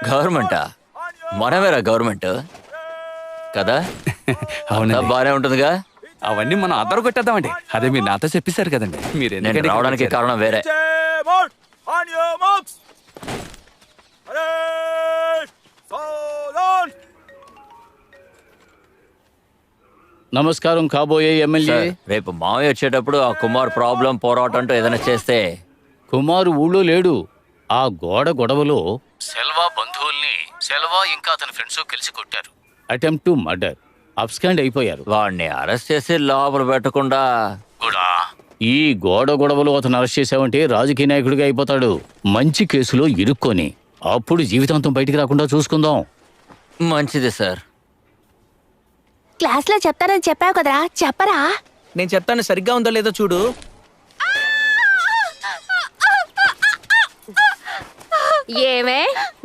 గవర్నమెంటా? మనమేరా గవర్నమెంట్ కదా? అవునండి, బానే ఉంటుందిగా. అవన్నీ మనం అందరూ కొట్టేద్దామండి. అదే మీరు నాతో చెప్పేశారు కదండి. మీరు నేను ఎందుకంటే రావడానికి కారణం వేరే. నమస్కారం కాబోయే ఎమ్మెల్యే. సార్, రేపు మావయ్య వచ్చేటప్పుడు ఆ కుమార్ ప్రాబ్లం పోరాటం అంటూ ఏదైనా చేస్తే. కుమారు ఊళ్ళో లేడు. ఆ గొడవలో సెల్వా బంధువుల్ని సెల్వా ఇంకా అతని ఫ్రెండ్స్ కలిసి కొట్టారు. Attempt to murder. అబ్స్కాండ్ అయిపోయారు. వాడిని అరెస్ట్ చేసి లోపల పెట్టకుండా కూడా ఈ గొడవలో అతను అరెస్ట్ చేసావంటే రాజకీయ నాయకుడిగా అయిపోతాడు. మంచి కేసులో ఇరుక్కొని అప్పుడు జీవితాంతం బయటికి రాకుండా చూసుకుందాం. మంచిది సార్. క్లాస్ లో చెప్తానని చెప్పావు కదరా, చెప్పరా? నేను చెప్తాను, సరిగ్గా ఉందో లేదో చూడు. ఏమే